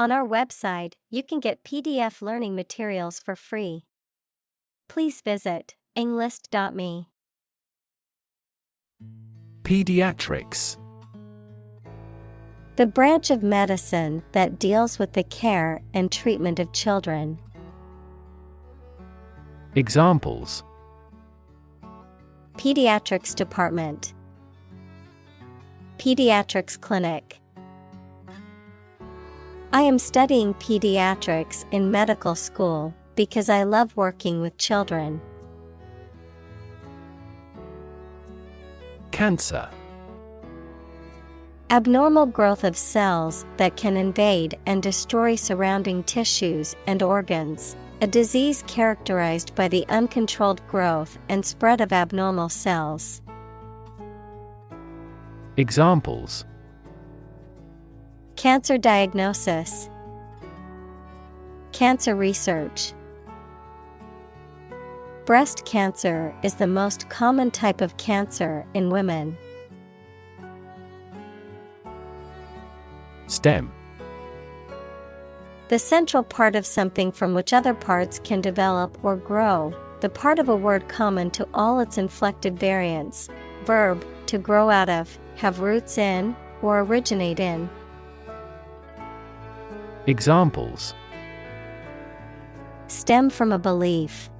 On our website, you can get PDF learning materials for free. Please visit englist.me. Pediatrics. The branch of medicine that deals with the care and treatment of children. Examples: Pediatrics department. Pediatrics clinic. I am studying pediatrics in medical school because I love working with children. Cancer. Abnormal growth of cells that can invade and destroy surrounding tissues and organs. A disease characterized by the uncontrolled growth and spread of abnormal cells. Examples: Cancer diagnosis. Cancer research. Breast cancer is the most common type of cancer in women. Stem. The central part of something from which other parts can develop or grow, the part of a word common to all its inflected variants. Verb, to grow out of, have roots in, or originate in. Examples: Stem from a belief.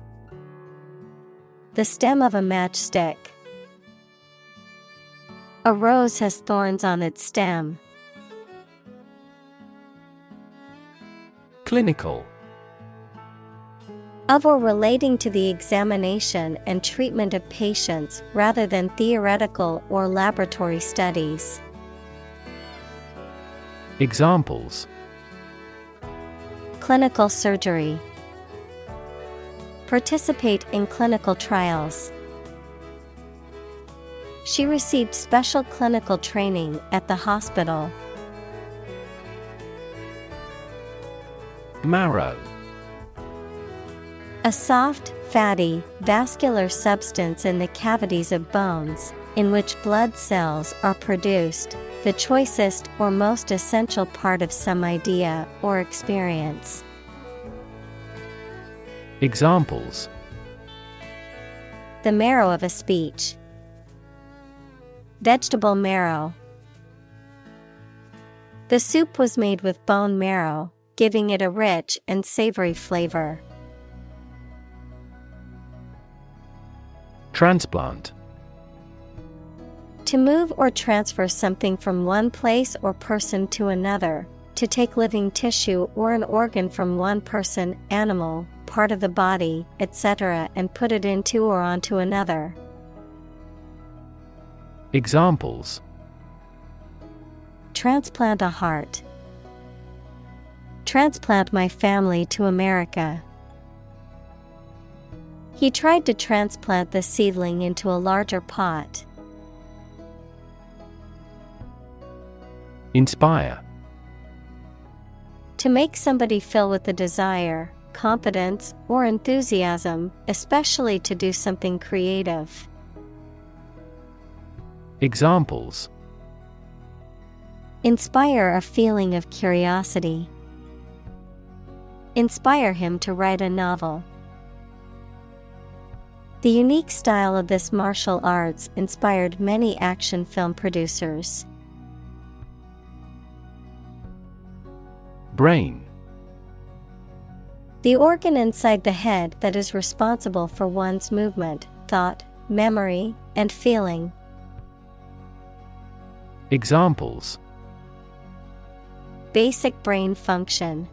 The stem of a matchstick. A rose has thorns on its stem. Clinical. Of or relating to the examination and treatment of patients rather than theoretical or laboratory studies. Examples: Clinical surgery. Participate in clinical trials. She received special clinical training at the hospital. Marrow. A soft, fatty, vascular substance in the cavities of bones, in which blood cells are produced, the choicest or most essential part of some idea or experience. Examples: The marrow of a speech. Vegetable marrow. The soup was made with bone marrow, giving it a rich and savory flavor. Transplant. To move or transfer something from one place or person to another, to take living tissue or an organ from one person, animal, part of the body, etc., and put it into or onto another. Examples: Transplant a heart. Transplant my family to America. He tried to transplant the seedling into a larger pot. Inspire. To make somebody feel with the desire, confidence, or enthusiasm, especially to do something creative. Examples: Inspire a feeling of curiosity. Inspire him to write a novel. The unique style of this martial arts inspired many action film producers. Brain. The organ inside the head that is responsible for one's movement, thought, memory, and feeling. Examples: Basic brain function.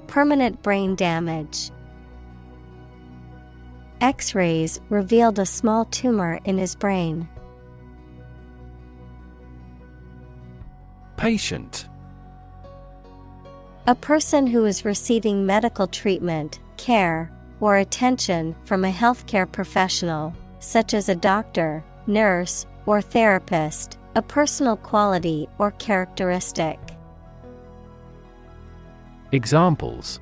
Permanent brain damage. X-rays revealed a small tumor in his brain. Patient. A person who is receiving medical treatment, care, or attention from a healthcare professional, such as a doctor, nurse, or therapist, a personal quality or characteristic. Examples: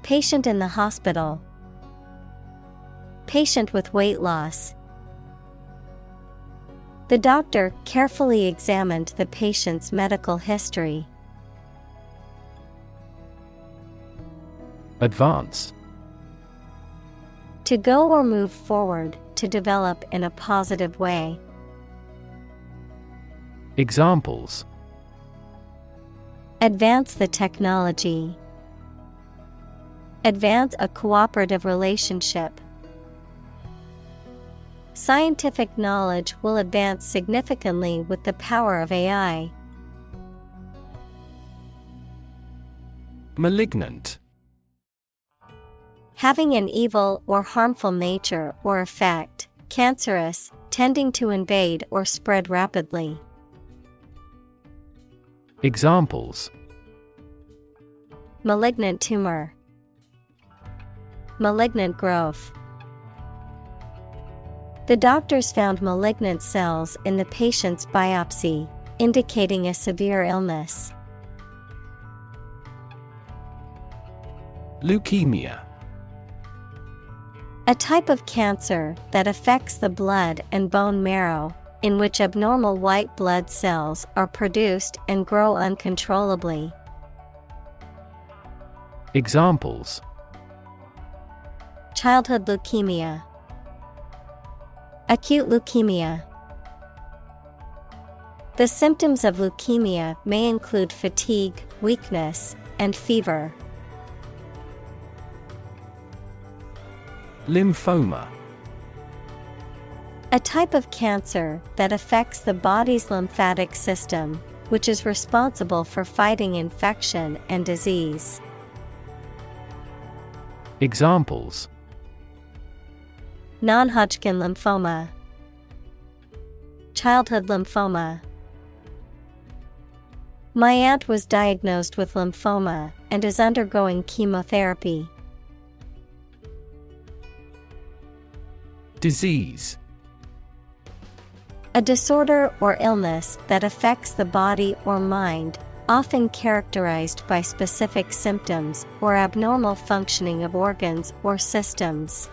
Patient in the hospital. Patient with weight loss. The doctor carefully examined the patient's medical history. Advance. To go or move forward, to develop in a positive way. Examples: Advance the technology. Advance a cooperative relationship. Scientific knowledge will advance significantly with the power of AI. Malignant. Having an evil or harmful nature or effect, cancerous, tending to invade or spread rapidly. Examples: Malignant tumor. Malignant growth. The doctors found malignant cells in the patient's biopsy, indicating a severe illness. Leukemia. A type of cancer that affects the blood and bone marrow, in which abnormal white blood cells are produced and grow uncontrollably. Examples: Childhood leukemia. Acute leukemia. The symptoms of leukemia may include fatigue, weakness, and fever. Lymphoma. A type of cancer that affects the body's lymphatic system, which is responsible for fighting infection and disease. Examples: Non-Hodgkin lymphoma. Childhood lymphoma. My aunt was diagnosed with lymphoma and is undergoing chemotherapy. Disease. A disorder or illness that affects the body or mind, often characterized by specific symptoms or abnormal functioning of organs or systems.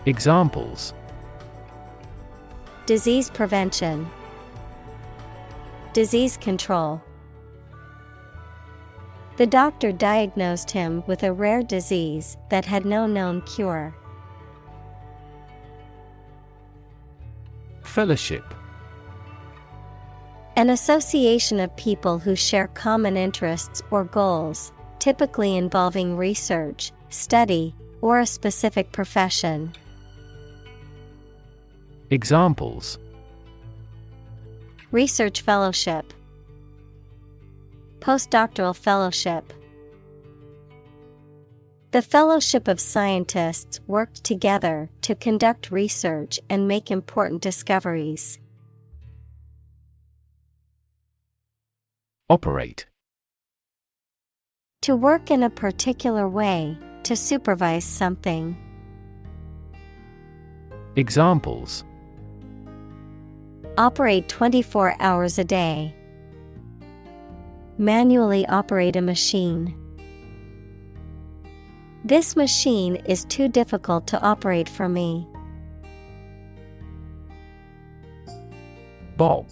Examples: Disease prevention. Disease control. The doctor diagnosed him with a rare disease that had no known cure. Fellowship. An association of people who share common interests or goals, typically involving research, study, or a specific profession. Examples: Research fellowship. Postdoctoral fellowship. The Fellowship of Scientists worked together to conduct research and make important discoveries. Operate. To work in a particular way, to supervise something. Examples: Operate 24 hours a day. Manually operate a machine. This machine is too difficult to operate for me. Bob.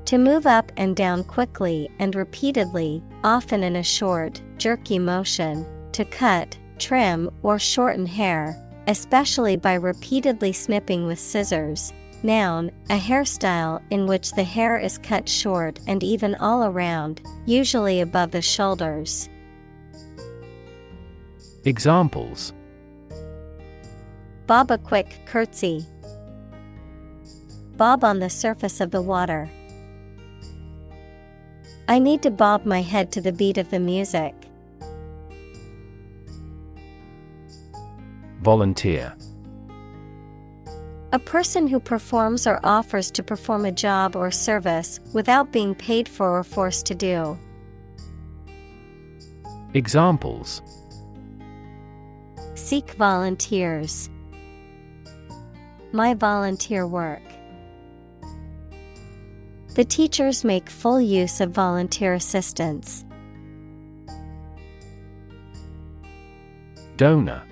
To move up and down quickly and repeatedly, often in a short, jerky motion, to cut, trim, or shorten hair, especially by repeatedly snipping with scissors. Noun, a hairstyle in which the hair is cut short and even all around, usually above the shoulders. Examples: Bob a quick curtsy. Bob on the surface of the water. I need to bob my head to the beat of the music. Volunteer. A person who performs or offers to perform a job or service without being paid for or forced to do. Examples: Seek volunteers. My volunteer work. The teachers make full use of volunteer assistance. Donor.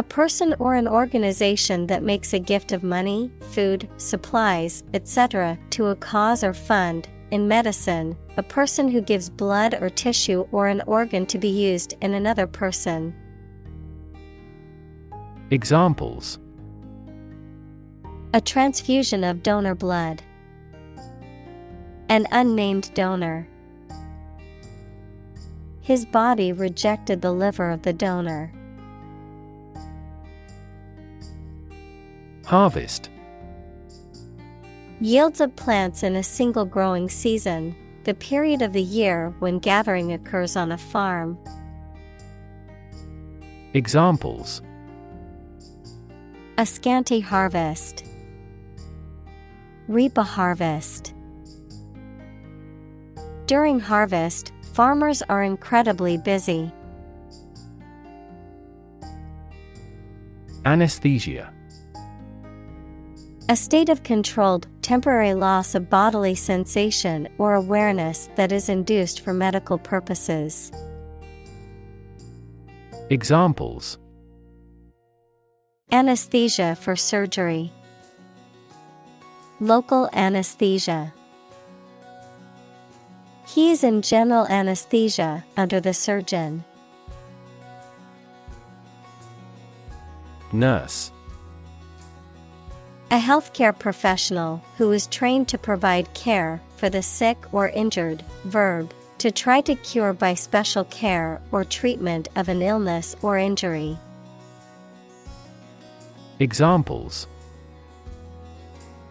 A person or an organization that makes a gift of money, food, supplies, etc. to a cause or fund. In medicine, a person who gives blood or tissue or an organ to be used in another person. Examples: A transfusion of donor blood. An unnamed donor. His body rejected the liver of the donor. Harvest. Yields of plants in a single growing season, the period of the year when gathering occurs on a farm. Examples: A scanty harvest. Reap a harvest. During harvest, farmers are incredibly busy. Anesthesia. A state of controlled, temporary loss of bodily sensation or awareness that is induced for medical purposes. Examples: Anesthesia for surgery. Local anesthesia. He is in general anesthesia under the surgeon. Nurse. A healthcare professional who is trained to provide care for the sick or injured. Verb, to try to cure by special care or treatment of an illness or injury. Examples: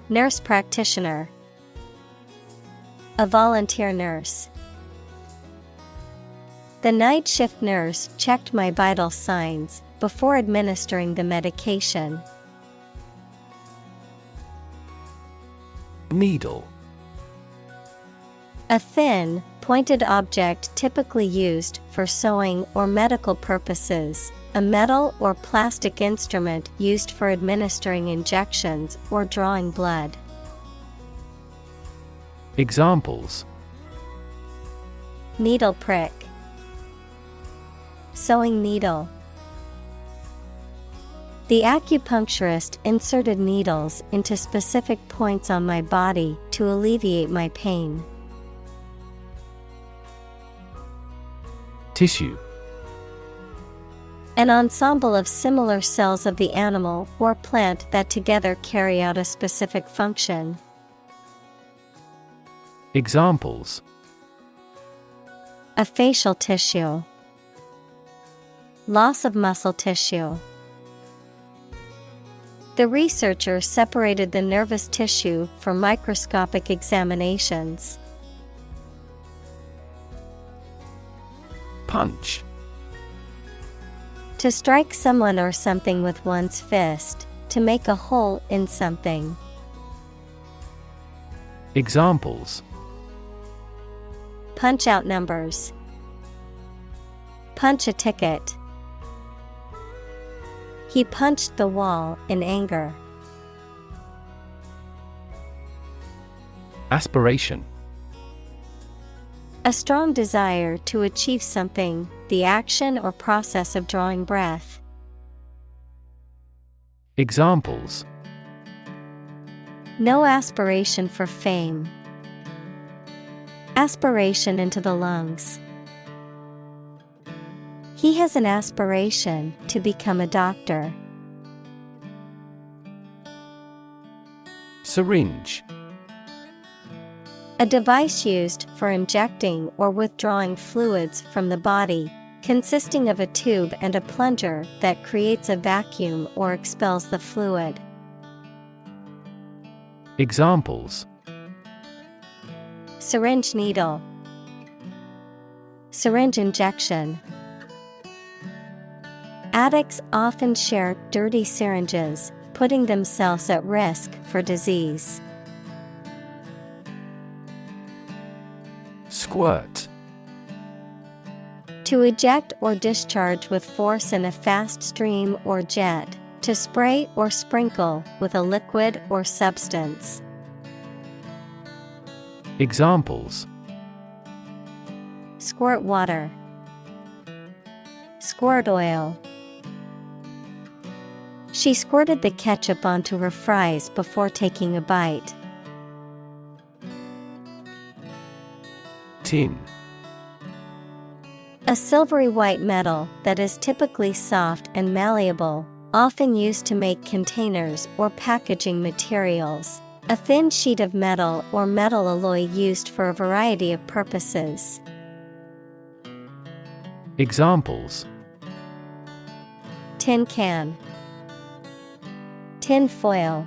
Nurse practitioner. A volunteer nurse. The night shift nurse checked my vital signs before administering the medication. Needle. A thin, pointed object typically used for sewing or medical purposes, a metal or plastic instrument used for administering injections or drawing blood. Examples: Needle prick. Sewing needle. The acupuncturist inserted needles into specific points on my body to alleviate my pain. Tissue. An ensemble of similar cells of the animal or plant that together carry out a specific function. Examples: A facial tissue. Loss of muscle tissue. The researcher separated the nervous tissue for microscopic examinations. Punch. To strike someone or something with one's fist, to make a hole in something. Examples: Punch out numbers. Punch a ticket. He punched the wall in anger. Aspiration. A strong desire to achieve something, the action or process of drawing breath. Examples: No aspiration for fame. Aspiration into the lungs. He has an aspiration to become a doctor. Syringe. A device used for injecting or withdrawing fluids from the body, consisting of a tube and a plunger that creates a vacuum or expels the fluid. Examples: Syringe needle. Syringe injection. Addicts often share dirty syringes, putting themselves at risk for disease. Squirt. To eject or discharge with force in a fast stream or jet, to spray or sprinkle with a liquid or substance. Examples: Squirt water. Squirt oil. She squirted the ketchup onto her fries before taking a bite. Tin. A silvery white metal that is typically soft and malleable, often used to make containers or packaging materials. A thin sheet of metal or metal alloy used for a variety of purposes. Examples: Tin can, tin foil.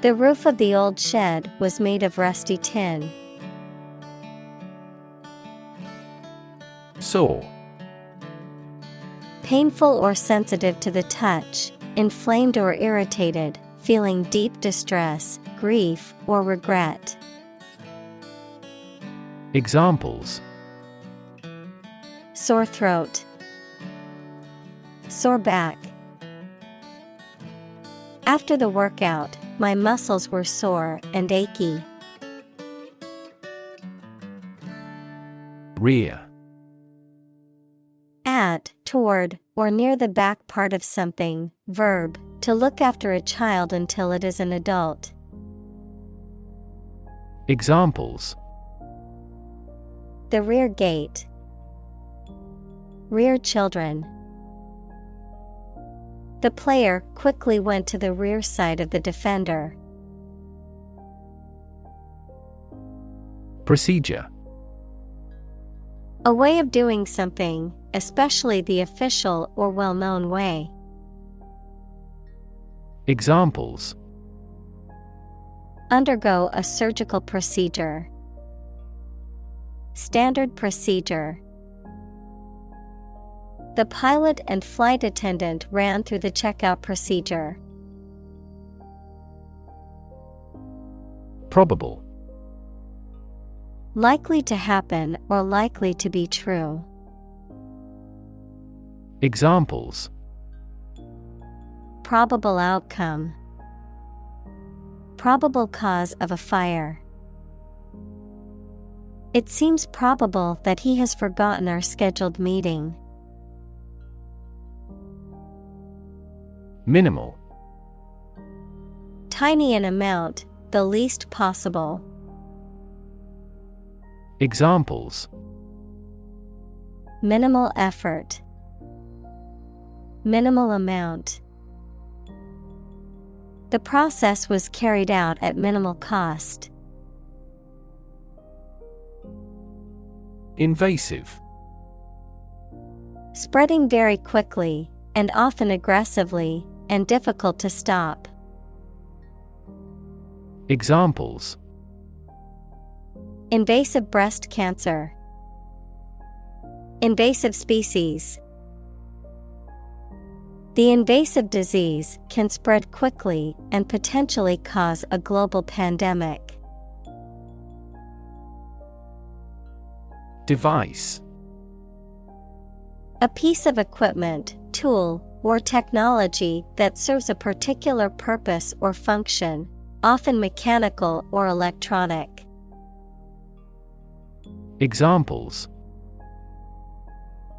The roof of the old shed was made of rusty tin. Sore. Painful or sensitive to the touch, inflamed or irritated, feeling deep distress, grief, or regret. Examples: Sore throat, sore back. After the workout, my muscles were sore and achy. Rear. At, toward, or near the back part of something. Verb, to look after a child until it is an adult. Examples: The rear gate, rear children. The player quickly went to the rear side of the defender. Procedure. A way of doing something, especially the official or well-known way. Examples: Undergo a surgical procedure. Standard procedure. The pilot and flight attendant ran through the checkout procedure. Probable. Likely to happen or likely to be true. Examples: Probable outcome. Probable cause of a fire. It seems probable that he has forgotten our scheduled meeting. Minimal. Tiny in amount, the least possible. Examples: Minimal effort. Minimal amount. The process was carried out at minimal cost. Invasive. Spreading very quickly, and often aggressively, and difficult to stop. Examples: Invasive breast cancer. Invasive species. The invasive disease can spread quickly and potentially cause a global pandemic. Device. A piece of equipment, tool, or technology that serves a particular purpose or function, often mechanical or electronic. Examples: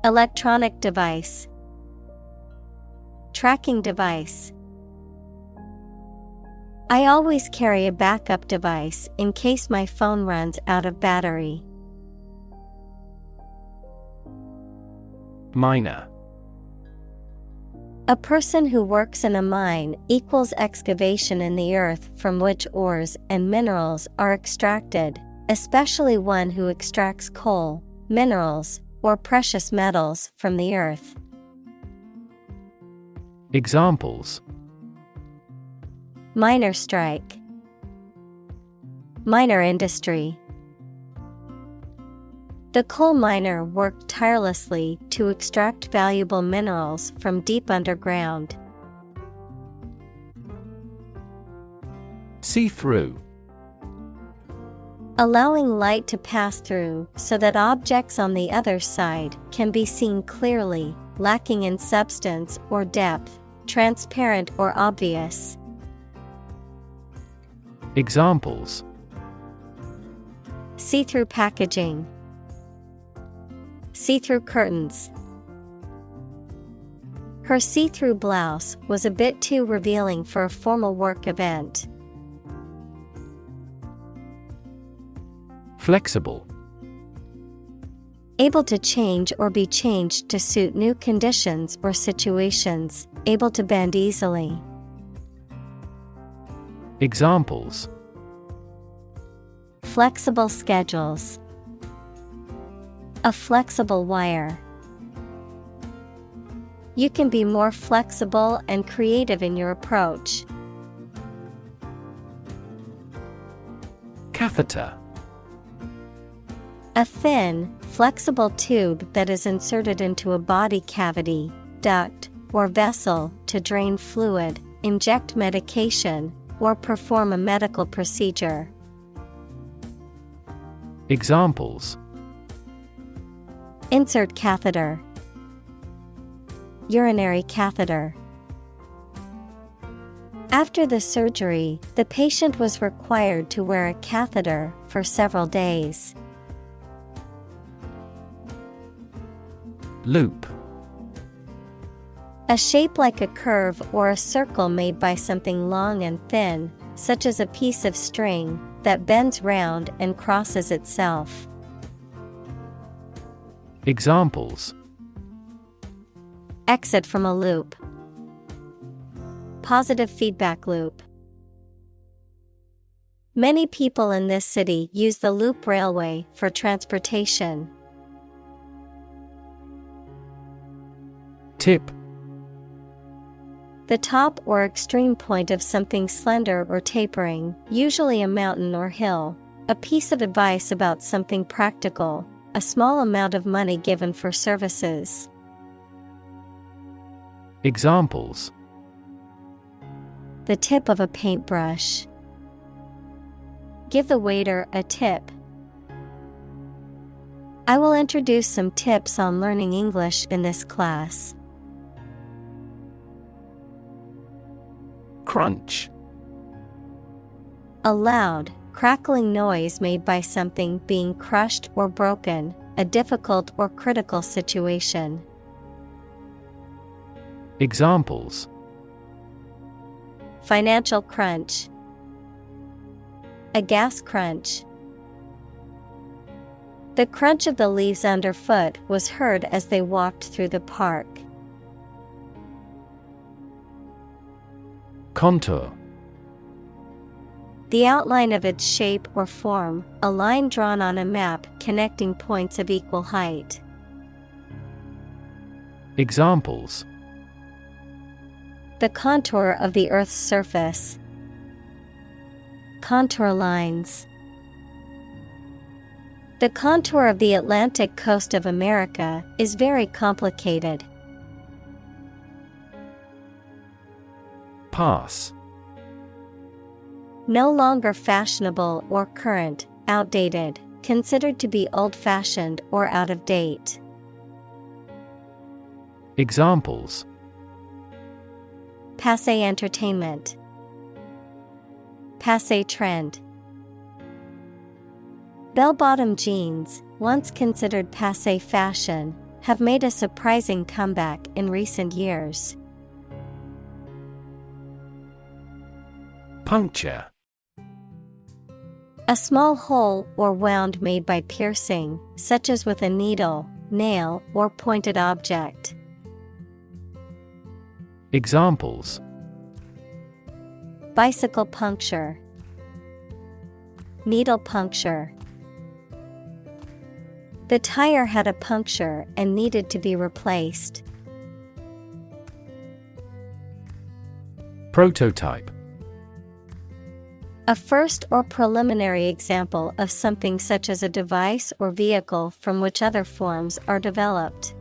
Electronic device. Tracking device. I always carry a backup device in case my phone runs out of battery. Miner. A person who works in a mine equals excavation in the earth from which ores and minerals are extracted, especially one who extracts coal, minerals, or precious metals from the earth. Examples: Miner strike. Miner industry. The coal miner worked tirelessly to extract valuable minerals from deep underground. See-through. Allowing light to pass through so that objects on the other side can be seen clearly, lacking in substance or depth, transparent or obvious. Examples: See-through packaging. See-through curtains. Her see-through blouse was a bit too revealing for a formal work event. Flexible. Able to change or be changed to suit new conditions or situations, able to bend easily. Examples: Flexible schedules. A flexible wire. You can be more flexible and creative in your approach. Catheter. A thin, flexible tube that is inserted into a body cavity, duct, or vessel to drain fluid, inject medication, or perform a medical procedure. Examples: Insert catheter. Urinary catheter. After the surgery, the patient was required to wear a catheter for several days. Loop. A shape like a curve or a circle made by something long and thin, such as a piece of string, that bends round and crosses itself. Examples: Exit from a loop. Positive feedback loop. Many people in this city use the loop railway for transportation. Tip. The top or extreme point of something slender or tapering, usually a mountain or hill. A piece of advice about something practical, a small amount of money given for services. Examples: The tip of a paintbrush. Give the waiter a tip. I will introduce some tips on learning English in this class. Crunch. A loud, crackling noise made by something being crushed or broken, a difficult or critical situation. Examples: Financial crunch. A gas crunch. The crunch of the leaves underfoot was heard as they walked through the park. Contour. The outline of its shape or form, a line drawn on a map connecting points of equal height. Examples: The contour of the Earth's surface. Contour lines. The contour of the Atlantic coast of America is very complicated. Pass. No longer fashionable or current, outdated, considered to be old-fashioned or out of date. Examples: Passé entertainment. Passé trend. Bell-bottom jeans, once considered passé fashion, have made a surprising comeback in recent years. Puncture. A small hole or wound made by piercing, such as with a needle, nail, or pointed object. Examples: Bicycle puncture. Needle puncture. The tire had a puncture and needed to be replaced. Prototype. A first or preliminary example of something such as a device or vehicle from which other forms are developed.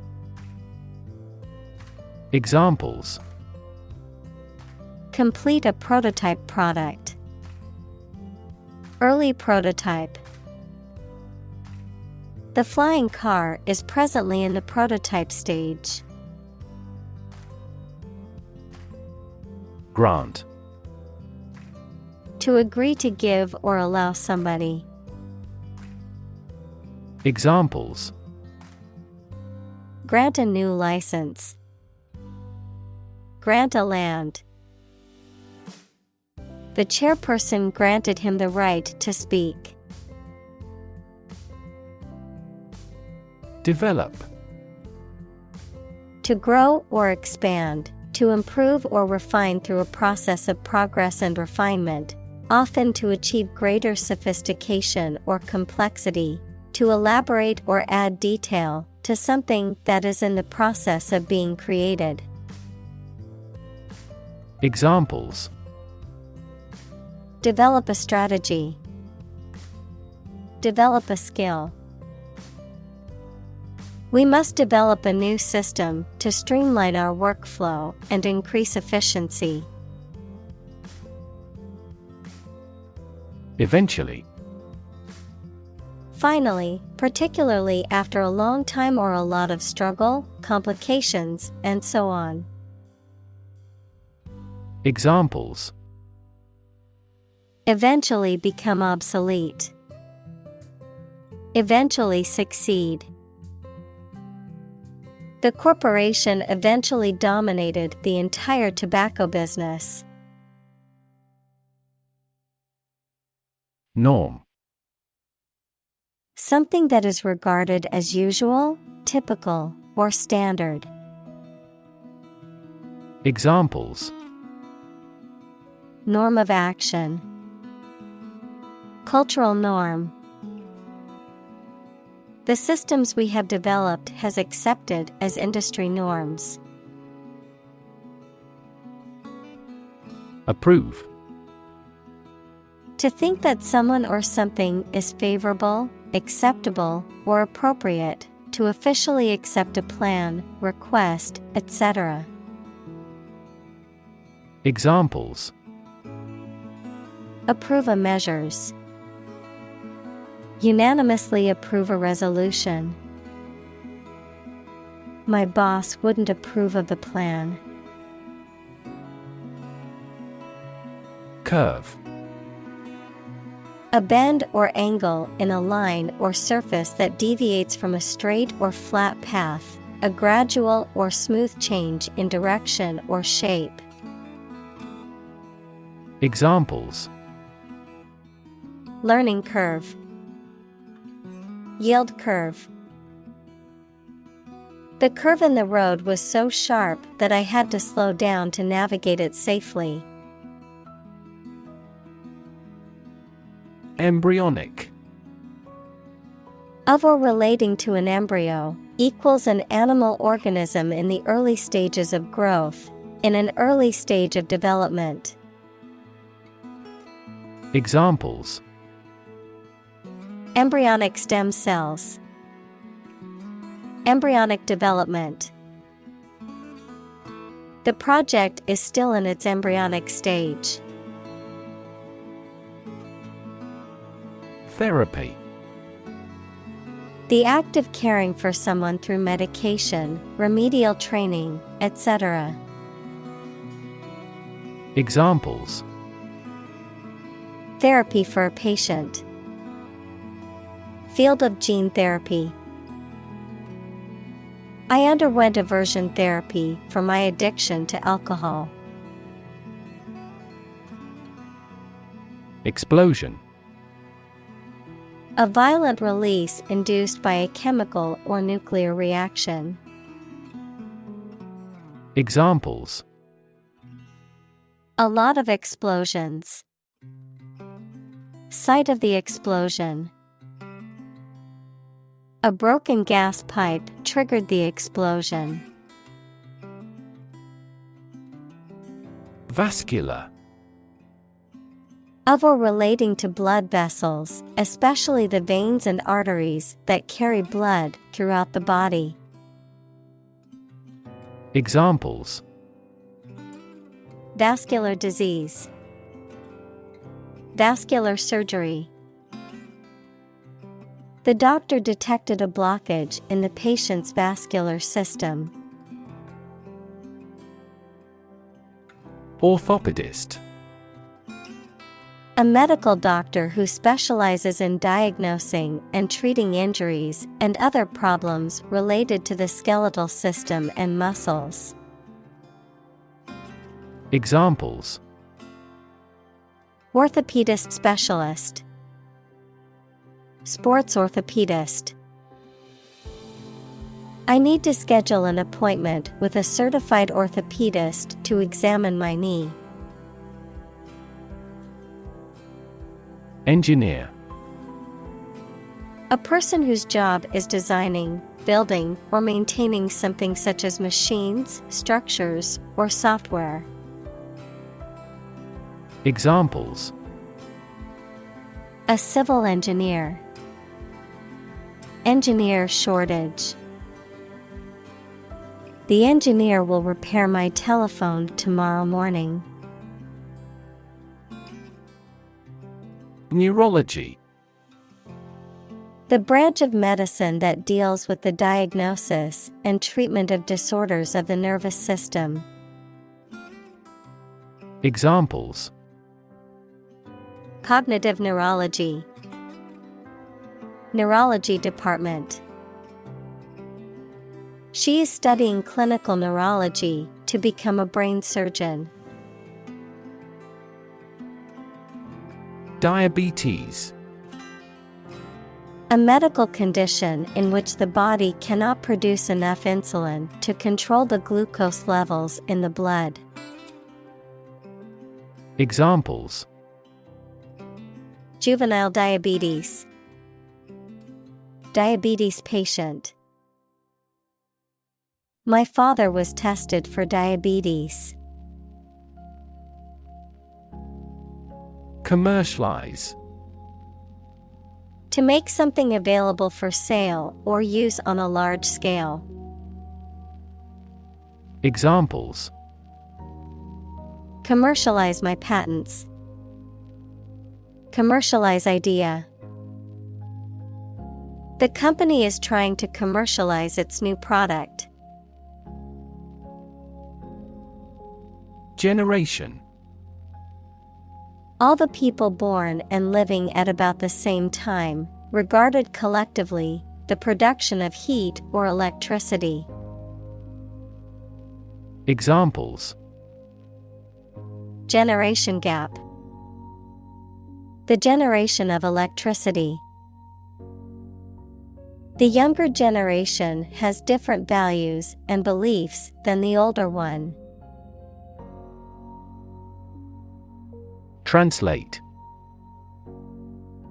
Examples: Complete a prototype product. Early prototype. The flying car is presently in the prototype stage. Grant. To agree to give or allow somebody. Examples: Grant a new license. grant a land. The chairperson granted him the right to speak. Develop. To grow or expand, to improve or refine through a process of progress and refinement, often to achieve greater sophistication or complexity, to elaborate or add detail to something that is in the process of being created. Examples: Develop a strategy. Develop a skill. We must develop a new system to streamline our workflow and increase efficiency. Eventually. Finally, particularly after a long time or a lot of struggle, complications, and so on. Examples: Eventually become obsolete. Eventually succeed. The corporation eventually dominated the entire tobacco business. Norm. Something that is regarded as usual, typical, or standard. Examples: Norm of action. Cultural norm. The systems we have developed has accepted as industry norms. Approve. To think that someone or something is favorable, acceptable, or appropriate, to officially accept a plan, request, etc. Examples: Approve of measures. Unanimously approve a resolution. My boss wouldn't approve of the plan. Curve. A bend or angle in a line or surface that deviates from a straight or flat path, a gradual or smooth change in direction or shape. Examples: Learning curve. Yield curve. The curve in the road was so sharp that I had to slow down to navigate it safely. Embryonic. Of or relating to an embryo, equals an animal organism in the early stages of growth, in an early stage of development. Examples: Embryonic stem cells. Embryonic development. The project is still in its embryonic stage. Therapy. The act of caring for someone through medication, remedial training, etc. Examples: Therapy for a patient. Field of gene therapy. I underwent aversion therapy for my addiction to alcohol. Explosion. A violent release induced by a chemical or nuclear reaction. Examples: A lot of explosions. Site of the explosion. A broken gas pipe triggered the explosion. Vascular. Of or relating to blood vessels, especially the veins and arteries that carry blood throughout the body. Examples: Vascular disease. Vascular surgery. The doctor detected a blockage in the patient's vascular system. Orthopedist. A medical doctor who specializes in diagnosing and treating injuries and other problems related to the skeletal system and muscles. Examples: orthopedist specialist, sports orthopedist. I need to schedule an appointment with a certified orthopedist to examine my knee. Engineer. A person whose job is designing, building, or maintaining something such as machines, structures, or software. Examples: A civil engineer. Engineer shortage. The engineer will repair my telephone tomorrow morning. Neurology. The branch of medicine that deals with the diagnosis and treatment of disorders of the nervous system. Examples: Cognitive neurology. Neurology department. She is studying clinical neurology to become a brain surgeon. Diabetes. A medical condition in which the body cannot produce enough insulin to control the glucose levels in the blood. Examples: Juvenile diabetes. Diabetes patient. My father was tested for diabetes. Commercialize. To make something available for sale or use on a large scale. Examples: Commercialize my patents. Commercialize idea. The company is trying to commercialize its new product. Generation. All the people born and living at about the same time, regarded collectively, the production of heat or electricity. Examples: Generation gap. The generation of electricity. The younger generation has different values and beliefs than the older one. Translate.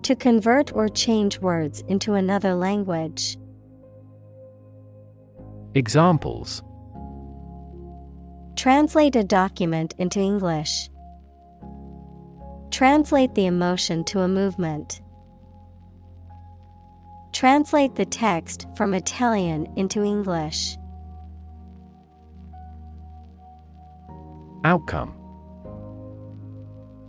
To convert or change words into another language. Examples: Translate a document into English. Translate the emotion to a movement. Translate the text from Italian into English. Outcome.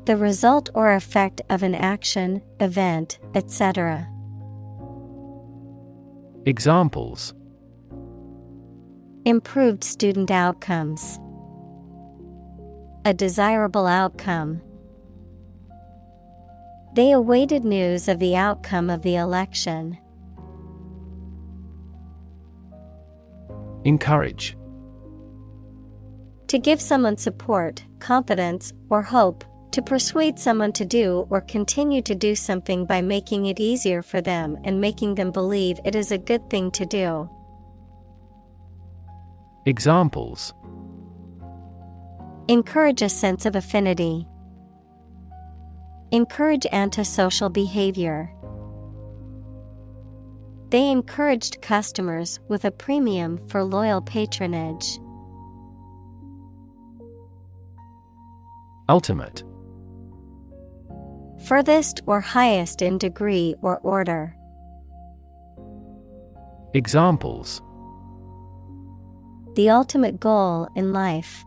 The result or effect of an action, event, etc. Examples: Improved student outcomes. A desirable outcome. They awaited news of the outcome of the election. Encourage. To give someone support, confidence, or hope. To persuade someone to do or continue to do something by making it easier for them and making them believe it is a good thing to do. Examples: Encourage a sense of affinity. Encourage antisocial behavior. They encouraged customers with a premium for loyal patronage. Ultimate. Furthest or highest in degree or order. Examples: The ultimate goal in life.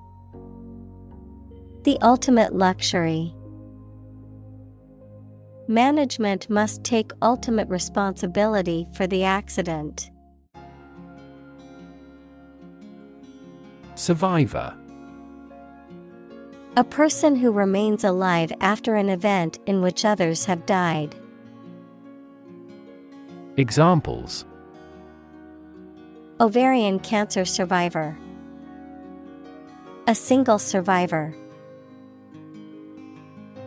The ultimate luxury. Management must take ultimate responsibility for the accident. Survivor. A person who remains alive after an event in which others have died. Examples: Ovarian cancer survivor. A single survivor.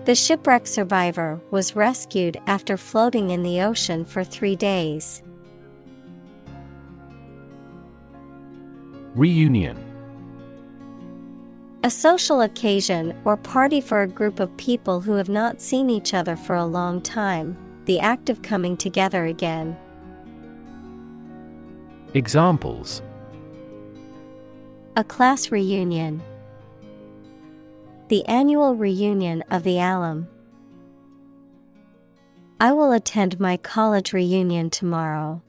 The shipwreck survivor was rescued after floating in the ocean for 3 days. Reunion. A social occasion or party for a group of people who have not seen each other for a long time, the act of coming together again. Examples: A class reunion. The annual reunion of the alum. I will attend my college reunion tomorrow.